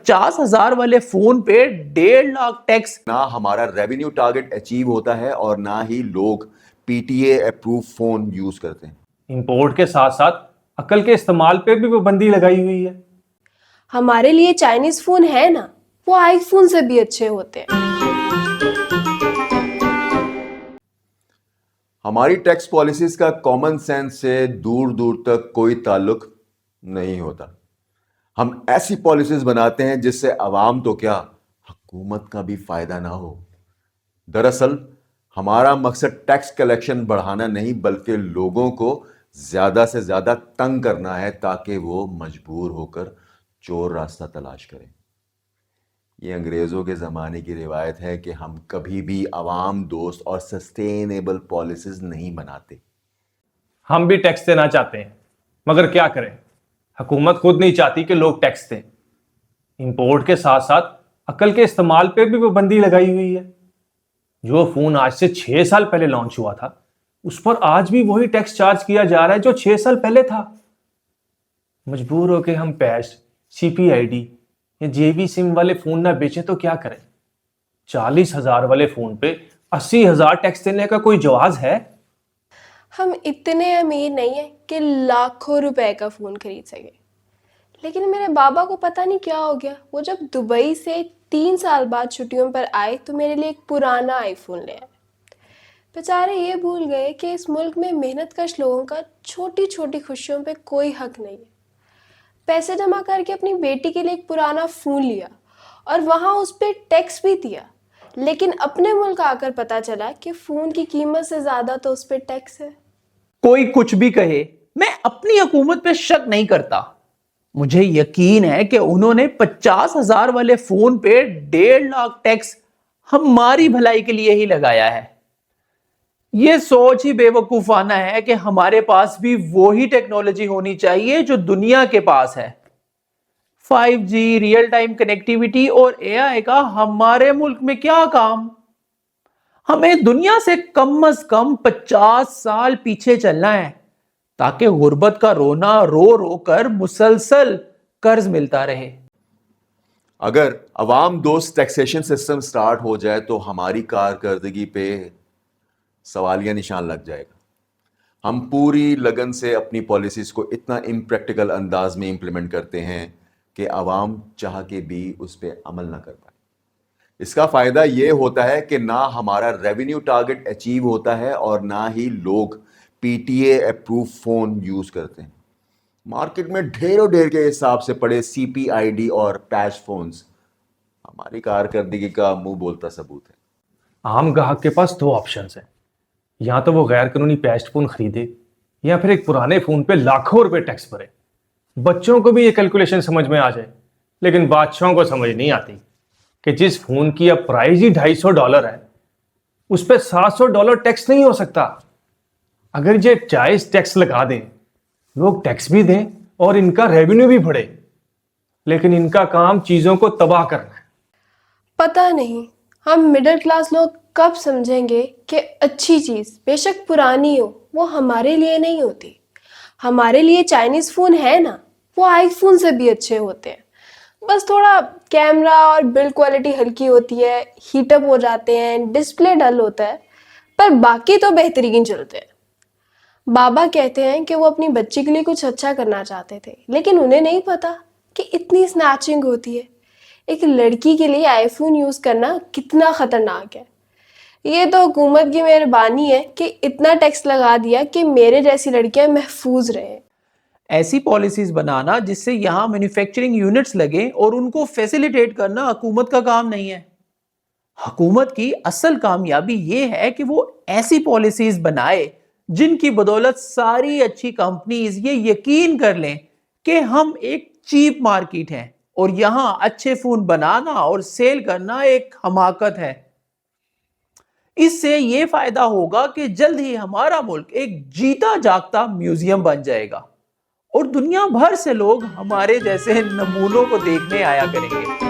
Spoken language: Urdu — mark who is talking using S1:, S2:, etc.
S1: 50,000 والے فون پہ 1.5 لاکھ ٹیکس.
S2: نہ ہمارا ریونیو ٹارگٹ اچیو ہوتا ہے اور نہ ہی لوگ P T A approve phone use کرتے ہیں.
S3: امپورٹ کے ساتھ ساتھ عقل کے استعمال پہ بھی پابندی لگائی ہوئی ہے.
S4: ہمارے لیے چائنیز فون ہے نا، وہ آئی فون سے بھی اچھے ہوتے ہیں.
S2: ہماری ٹیکس پالیسیز کا کامن سینس سے دور دور تک کوئی تعلق نہیں ہوتا. ہم ایسی پالیسیز بناتے ہیں جس سے عوام تو کیا، حکومت کا بھی فائدہ نہ ہو. دراصل ہمارا مقصد ٹیکس کلیکشن بڑھانا نہیں بلکہ لوگوں کو زیادہ سے زیادہ تنگ کرنا ہے تاکہ وہ مجبور ہو کر چور راستہ تلاش کریں. یہ انگریزوں کے زمانے کی روایت ہے کہ ہم کبھی بھی عوام دوست اور سسٹینیبل پالیسیز نہیں بناتے.
S3: ہم بھی ٹیکس دینا چاہتے ہیں مگر کیا کریں، حکومت خود نہیں چاہتی کہ لوگ ٹیکس دیں. امپورٹ کے ساتھ ساتھ عقل کے استعمال پہ بھی پابندی لگائی ہوئی ہے. جو فون آج سے 6 سال پہلے لانچ ہوا تھا اس پر آج بھی وہی ٹیکس چارج کیا جا رہا ہے جو 6 سال پہلے تھا. مجبور ہو کے ہم paste, C P I D یا جے بی سم والے فون نہ بیچیں تو کیا کریں. 40,000 والے فون پہ 80,000 ٹیکس دینے کا کوئی جواز ہے؟
S4: ہم اتنے امیر نہیں ہیں کہ لاکھوں روپے کا فون خرید سکے. لیکن میرے بابا کو پتہ نہیں کیا ہو گیا، وہ جب دبئی سے 3 سال بعد چھٹیوں پر آئے تو میرے لیے ایک پرانا آئی فون لے آئے. بیچارے یہ بھول گئے کہ اس ملک میں محنت کش لوگوں کا چھوٹی چھوٹی خوشیوں پہ کوئی حق نہیں ہے. پیسے جمع کر کے اپنی بیٹی کے لیے ایک پرانا فون لیا اور وہاں اس پہ ٹیکس بھی دیا، لیکن اپنے ملک آ کر پتا چلا کہ فون کی قیمت سے زیادہ تو اس پہ ٹیکس ہے.
S1: کوئی کچھ بھی کہے، میں اپنی حکومت پہ شک نہیں کرتا. مجھے یقین ہے کہ انہوں نے 50,000 والے فون پہ 1.5 لاکھ ٹیکس ہماری بھلائی کے لیے ہی لگایا ہے. یہ سوچ ہی بے وقوفانہ ہے کہ ہمارے پاس بھی وہی ٹیکنالوجی ہونی چاہیے جو دنیا کے پاس ہے. 5G، ریئل ٹائم کنیکٹیویٹی اور AI کا ہمارے ملک میں کیا کام؟ ہمیں دنیا سے کم از کم 50 سال پیچھے چلنا ہے تاکہ غربت کا رونا رو رو کر مسلسل قرض ملتا رہے.
S2: اگر عوام دوست ٹیکسیشن سسٹم سٹارٹ ہو جائے تو ہماری کارکردگی پہ سوالیہ نشان لگ جائے گا. ہم پوری لگن سے اپنی پالیسیز کو اتنا امپریکٹیکل انداز میں امپلیمنٹ کرتے ہیں کہ عوام چاہ کے بھی اس پہ عمل نہ کر پائے. اس کا فائدہ یہ ہوتا ہے کہ نہ ہمارا ریونیو ٹارگٹ اچیو ہوتا ہے اور نہ ہی لوگ P T A approve phone use کرتے ہیں. مارکیٹ میں ڈھیر کے حساب سے پڑے سی پی آئی ڈی اور پیچ فونز ہماری کارکردگی کا منہ بولتا ثبوت ہے.
S3: عام گاہک کے پاس 2 آپشنز ہیں، یا تو وہ غیر قانونی پیسٹ فون خریدے یا پھر ایک پرانے فون پہ لاکھوں روپے ٹیکس بھرے. بچوں کو بھی یہ کیلکولیشن سمجھ میں آ جائے لیکن بادشاہوں کو سمجھ نہیں آتی کہ جس فون کی اب پرائز ہی $250 ہے اس پہ $700 ٹیکس نہیں ہو سکتا. اگر یہ جائز ٹیکس لگا دیں، لوگ ٹیکس بھی دیں اور ان کا ریونیو بھی بڑھے، لیکن ان کا کام چیزوں کو تباہ کرنا ہے.
S4: پتہ نہیں ہم مڈل کلاس لوگ کب سمجھیں گے کہ اچھی چیز بے شک پرانی ہو وہ ہمارے لیے نہیں ہوتی. ہمارے لیے چائنیز فون ہے نا، وہ آئی فون سے بھی اچھے ہوتے ہیں. بس تھوڑا کیمرہ اور بلڈ کوالٹی ہلکی ہوتی ہے، ہیٹ اپ ہو جاتے ہیں، ڈسپلے ڈل ہوتا ہے، پر باقی تو بہترین چلتے ہیں. بابا کہتے ہیں کہ وہ اپنی بچی کے لیے کچھ اچھا کرنا چاہتے تھے لیکن انہیں نہیں پتا کہ اتنی سنیچنگ ہوتی ہے. ایک لڑکی کے لیے آئی فون یوز کرنا کتنا خطرناک ہے. یہ تو حکومت کی مہربانی ہے کہ اتنا ٹیکس لگا دیا کہ میرے جیسی لڑکیاں محفوظ رہیں.
S1: ایسی پالیسیز بنانا جس سے یہاں مینوفیکچرنگ یونٹس لگیں اور ان کو فیسیلیٹیٹ کرنا حکومت کا کام نہیں ہے. حکومت کی اصل کامیابی یہ ہے کہ وہ ایسی پالیسیز بنائے جن کی بدولت ساری اچھی کمپنیز یہ یقین کر لیں کہ ہم ایک چیپ مارکیٹ ہیں اور یہاں اچھے فون بنانا اور سیل کرنا ایک حماقت ہے. اس سے یہ فائدہ ہوگا کہ جلد ہی ہمارا ملک ایک جیتا جاگتا میوزیم بن جائے گا اور دنیا بھر سے لوگ ہمارے جیسے نمونوں کو دیکھنے آیا کریں گے.